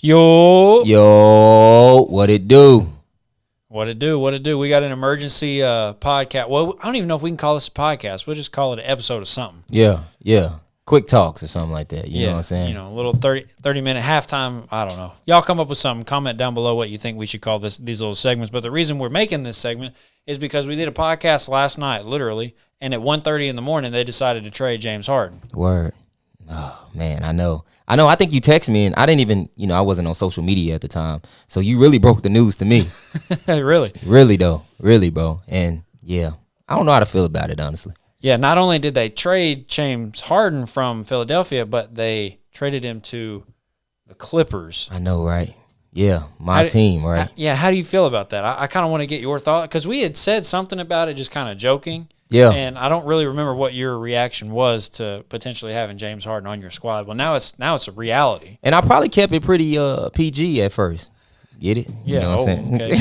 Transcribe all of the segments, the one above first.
Yo, what it do? What it do? We got an emergency podcast. Well, I don't even know if we can call this a podcast. We'll just call it an episode of something. Yeah. Quick talks or something like that. You know what I'm saying? A little 30-minute halftime. I don't know. Y'all come up with something. Comment down below what you think we should call these little segments. But the reason we're making this segment is because we did a podcast last night, literally, and at 1:30 in the morning, they decided to trade James Harden. Word. Oh, man, I know. I think you texted me, and I didn't even, I wasn't on social media at the time. So you really broke the news to me. Really? Really, though. Really, bro. And, yeah, I don't know how to feel about it, honestly. Yeah, not only did they trade James Harden from Philadelphia, but they traded him to the Clippers. I know, right? Yeah, my team, right? How do you feel about that? I kind of want to get your thought, because we had said something about it, just kind of joking. Yeah. And I don't really remember what your reaction was to potentially having James Harden on your squad. Well, now it's a reality. And I probably kept it pretty PG at first. Get it? Yeah. You know what I'm saying? Okay.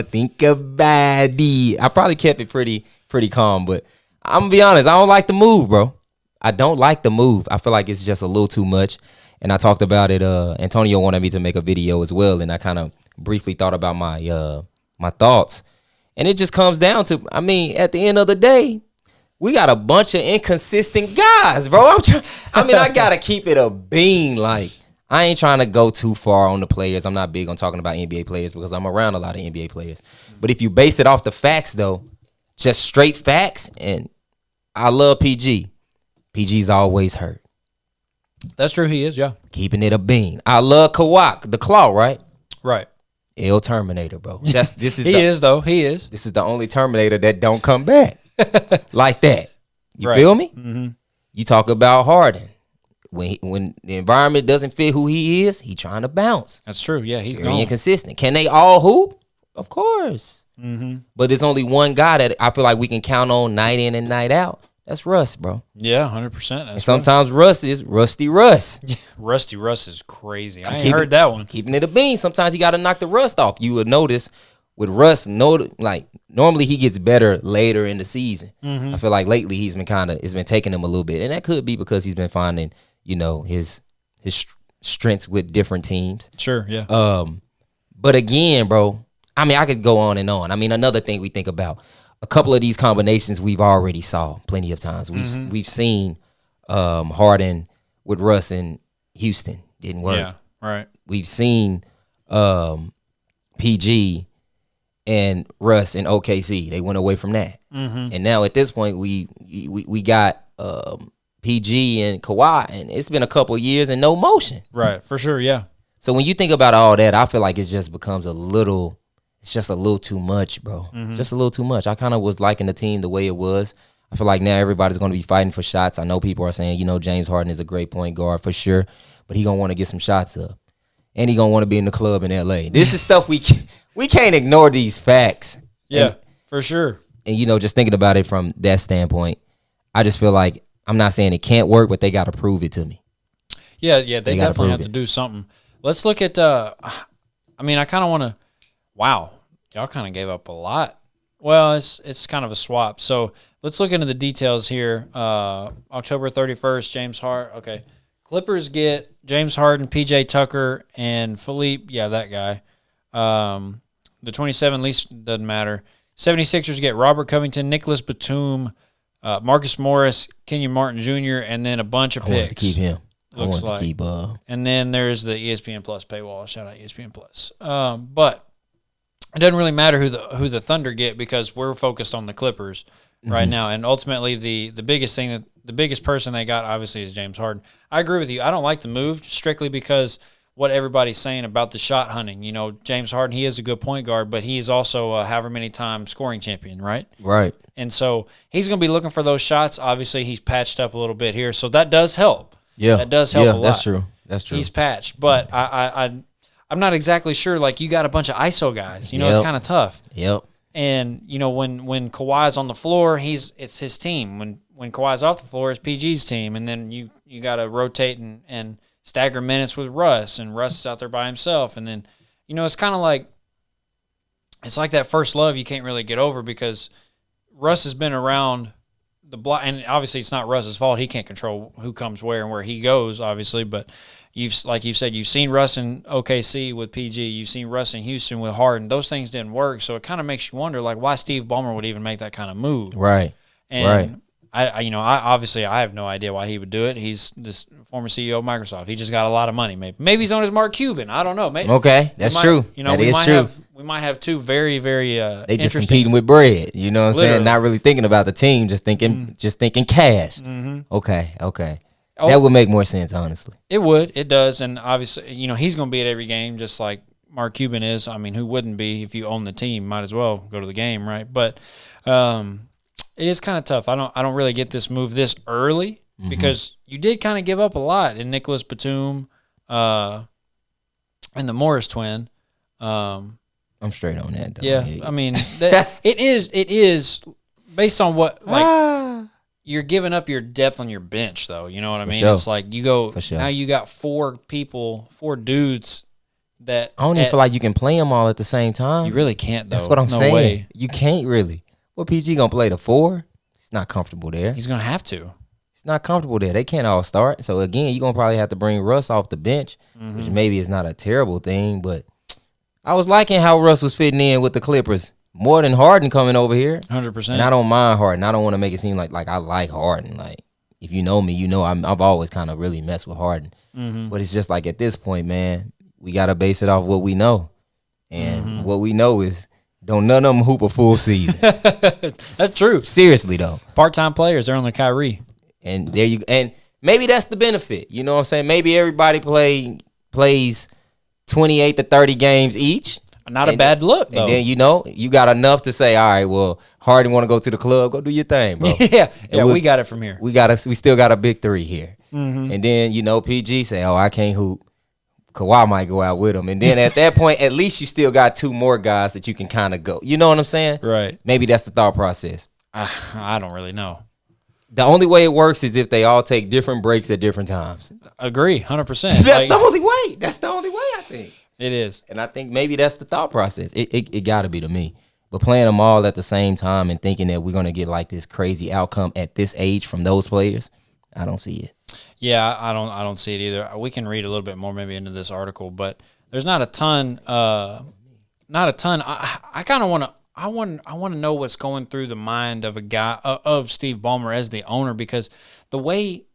Think about it. I probably kept it pretty calm, but I'm going to be honest, I don't like the move, bro. I don't like the move. I feel like it's just a little too much. And I talked about it. Antonio wanted me to make a video as well, and I kind of briefly thought about my thoughts. And it just comes down to, at the end of the day, we got a bunch of inconsistent guys, bro. I got to keep it a bean. Like, I ain't trying to go too far on the players. I'm not big on talking about NBA players because I'm around a lot of NBA players. But if you base it off the facts, though, just straight facts, and I love PG. PG's always hurt. That's true, he is, yeah. Keeping it a bean. I love Kawhi, the Claw, right? Right. El Terminator, bro. He is. This is the only Terminator that don't come back like that. You feel me? Mm-hmm. You talk about Harden. When the environment doesn't fit who he is, he trying to bounce. That's true. Yeah, he's very inconsistent. Can they all hoop? Of course. Mm-hmm. But there's only one guy that I feel like we can count on night in and night out. That's Russ, bro. Yeah, 100%. And sometimes Russ is Rusty Russ. Rusty Russ is crazy. I ain't heard that one. Keeping it a bean. Sometimes you got to knock the rust off. You would notice with Russ, normally he gets better later in the season. Mm-hmm. I feel like lately it's been taking him a little bit. And that could be because he's been finding, his strengths with different teams. Sure, yeah. But again, bro, I could go on and on. Another thing we think about, a couple of these combinations we've already saw plenty of times. We've seen Harden with Russ in Houston. Didn't work. Yeah, right. We've seen PG and Russ in OKC. They went away from that. Mm-hmm. And now at this point we got PG and Kawhi, and it's been a couple of years and no motion. Right, for sure, yeah. So when you think about all that, I feel like it just becomes it's just a little too much, bro. Mm-hmm. Just a little too much. I kind of was liking the team the way it was. I feel like now everybody's going to be fighting for shots. I know people are saying, James Harden is a great point guard for sure, but he going to want to get some shots up. And he going to want to be in the club in L.A. This is stuff we can't ignore these facts. Yeah, for sure. And, just thinking about it from that standpoint, I just feel like I'm not saying it can't work, but they got to prove it to me. Yeah, they definitely have to do something. Let's look at, I kind of want to, wow, y'all kind of gave up a lot. Well, it's kind of a swap. So let's look into the details here. October 31st, James Harden. Okay. Clippers get James Harden, PJ Tucker, and Philippe. Yeah, that guy. The 27 least doesn't matter. 76ers get Robert Covington, Nicholas Batum, Marcus Morris, Kenyon Martin Jr., and then a bunch of picks. I wanted to keep him. Looks like. And then there's the ESPN Plus paywall. Shout out ESPN Plus. But it doesn't really matter who the Thunder get because we're focused on the Clippers right now. And ultimately, the biggest person they got obviously is James Harden. I agree with you. I don't like the move strictly because what everybody's saying about the shot hunting. James Harden, he is a good point guard, but he is also a however many time scoring champion, right? Right. And so he's going to be looking for those shots. Obviously, he's patched up a little bit here, so that does help. Yeah, that does help a lot. That's true. He's patched, but I'm not exactly sure. Like, you got a bunch of ISO guys. It's kind of tough. Yep. And when Kawhi's on the floor, it's his team. When Kawhi's off the floor, it's PG's team. And then you got to rotate and stagger minutes with Russ, and Russ is out there by himself. And then it's kind of like that first love you can't really get over because Russ has been around the block, and obviously it's not Russ's fault. He can't control who comes where and where he goes, obviously, but like you said, you've seen Russ in OKC with PG. You've seen Russ in Houston with Harden. Those things didn't work, so it kind of makes you wonder, like, why Steve Ballmer would even make that kind of move. Right. And I obviously I have no idea why he would do it. He's this former CEO of Microsoft. He just got a lot of money. Maybe he's on his Mark Cuban. I don't know. Maybe, okay, that's true. That is true. We might have two very, very they just competing with bread. You know what I'm saying? Not really thinking about the team, just thinking cash. Mm-hmm. Okay. That would make more sense, honestly. It would. It does. And obviously, he's going to be at every game just like Mark Cuban is. I mean, who wouldn't be if you own the team? Might as well go to the game, right? But it is kind of tough. I don't really get this move this early because you did kind of give up a lot in Nicholas Batum and the Morris twin. I'm straight on that, though. Yeah. I mean, it is based on what, like, you're giving up your depth on your bench, though. You know what I mean? Sure. It's like you go, now you got four dudes that. I don't even feel like you can play them all at the same time. You really can't, though. That's what I'm saying. Way. You can't really. What, PG going to play the 4? He's not comfortable there. He's going to have to. He's not comfortable there. They can't all start. So, again, you're going to probably have to bring Russ off the bench, which maybe is not a terrible thing. But I was liking how Russ was fitting in with the Clippers. More than Harden coming over here. 100%. And I don't mind Harden. I don't want to make it seem like I like Harden. Like, if you know me, you know I've always kind of really messed with Harden. But it's just like at this point, man, we got to base it off what we know. And what we know is don't none of them hoop a full season. That's true. Seriously, though. Part-time players, they're on the Kyrie. And there you go. And maybe that's the benefit. You know what I'm saying? Maybe everybody plays 28 to 30 games each. Not a bad look, though. And then, you got enough to say, all right, well, Harden want to go to the club, go do your thing, bro. yeah, we got it from here. We still got a big 3 here. And then, PG say, oh, I can't hoop. Kawhi might go out with him. And then at that point, at least you still got 2 more guys that you can kind of go. You know what I'm saying? Right. Maybe that's the thought process. I don't really know. The only way it works is if they all take different breaks at different times. Agree, 100%. That's the only way. That's the only way, I think. It is. And I think maybe that's the thought process. It got to be to me. But playing them all at the same time and thinking that we're going to get like this crazy outcome at this age from those players, I don't see it. Yeah, I don't see it either. We can read a little bit more maybe into this article, but there's not a ton. I kind of want to. I want to know what's going through the mind of a guy of Steve Ballmer as the owner, because the way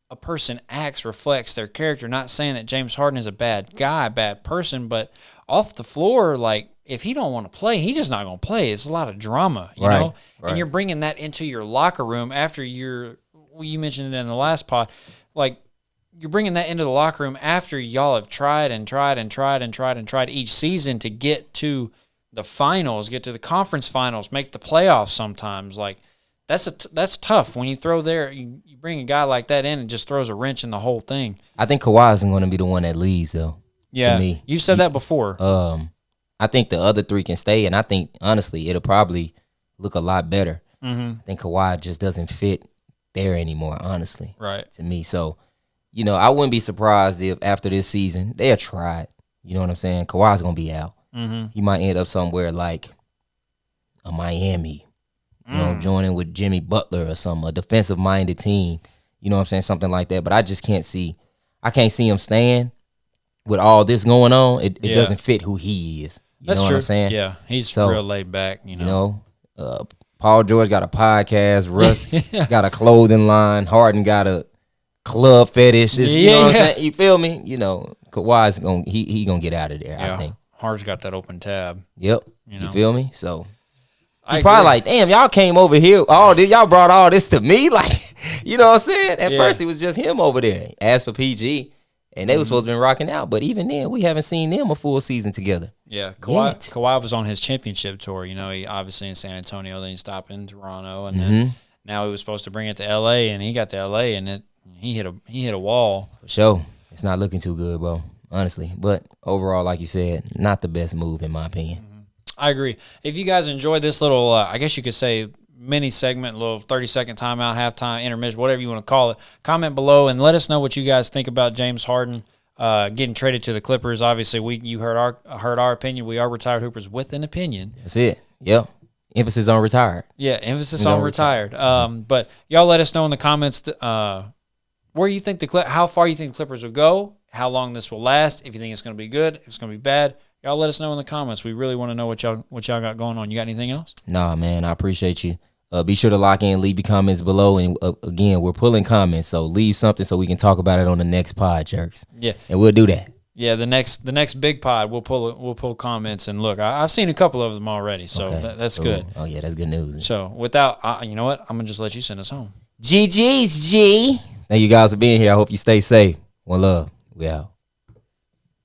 a person acts reflects their character. Not saying that James Harden is a bad guy, bad person, but off the floor, like, if he don't want to play, he's just not going to play. It's a lot of drama, you know? Right. And you're bringing that into your locker room after you mentioned it in the last pod, like, you're bringing that into the locker room after y'all have tried each season to get to the finals, get to the conference finals, make the playoffs sometimes. Like, that's tough when you throw you bring a guy like that in and just throws a wrench in the whole thing. I think Kawhi isn't going to be the one that leads, though. Yeah, to me. You said that before. I think the other 3 can stay, and I think, honestly, it'll probably look a lot better. I think Kawhi just doesn't fit there anymore, honestly. Right. To me. So, I wouldn't be surprised if after this season, they'll try it. You know what I'm saying? Kawhi's going to be out. He might end up somewhere like a Miami, joining with Jimmy Butler or something, a defensive-minded team. You know what I'm saying? Something like that. But I just can't see him staying with all this going on. It doesn't fit who he is. You know what I'm saying? Yeah, he's real laid back, Paul George got a podcast. Russ got a clothing line. Harden got a club fetish. You know what I'm saying? You feel me? Kawhi's he gonna get out of there, I think. Harden's got that open tab. Yep. You feel me? So I probably like, damn, y'all came over here. Y'all brought all this to me? Like, you know what I'm saying? At first, it was just him over there. As for PG, and they were supposed to be rocking out. But even then, we haven't seen them a full season together. Yeah, Kawhi was on his championship tour. He obviously in San Antonio, then he stopped in Toronto, and then now he was supposed to bring it to L.A., and he got to L.A., and he hit a wall. For sure. It's not looking too good, bro, honestly. But overall, like you said, not the best move in my opinion. I agree. If you guys enjoyed this little, I guess you could say, mini segment, little 30-second timeout, halftime, intermission, whatever you want to call it, comment below and let us know what you guys think about James Harden getting traded to the Clippers. Obviously, you heard our opinion. We are retired hoopers with an opinion. That's it. Yep. Emphasis on retired. Yeah, emphasis on retired. But y'all let us know in the comments where you think how far you think the Clippers will go, how long this will last, if you think it's going to be good, if it's going to be bad. Y'all let us know in the comments. We really want to know what y'all got going on. You got anything else? Nah, man, I appreciate you. Be sure to lock in, leave your comments below. And again, we're pulling comments, so leave something so we can talk about it on the next pod, jerks. Yeah. And we'll do that. Yeah, the next big pod, we'll pull comments. And look, I've seen a couple of them already, so that's good. Oh, yeah, that's good news. So without, you know what? I'm going to just let you send us home. GG's, G. Thank you guys for being here. I hope you stay safe. One love. We out.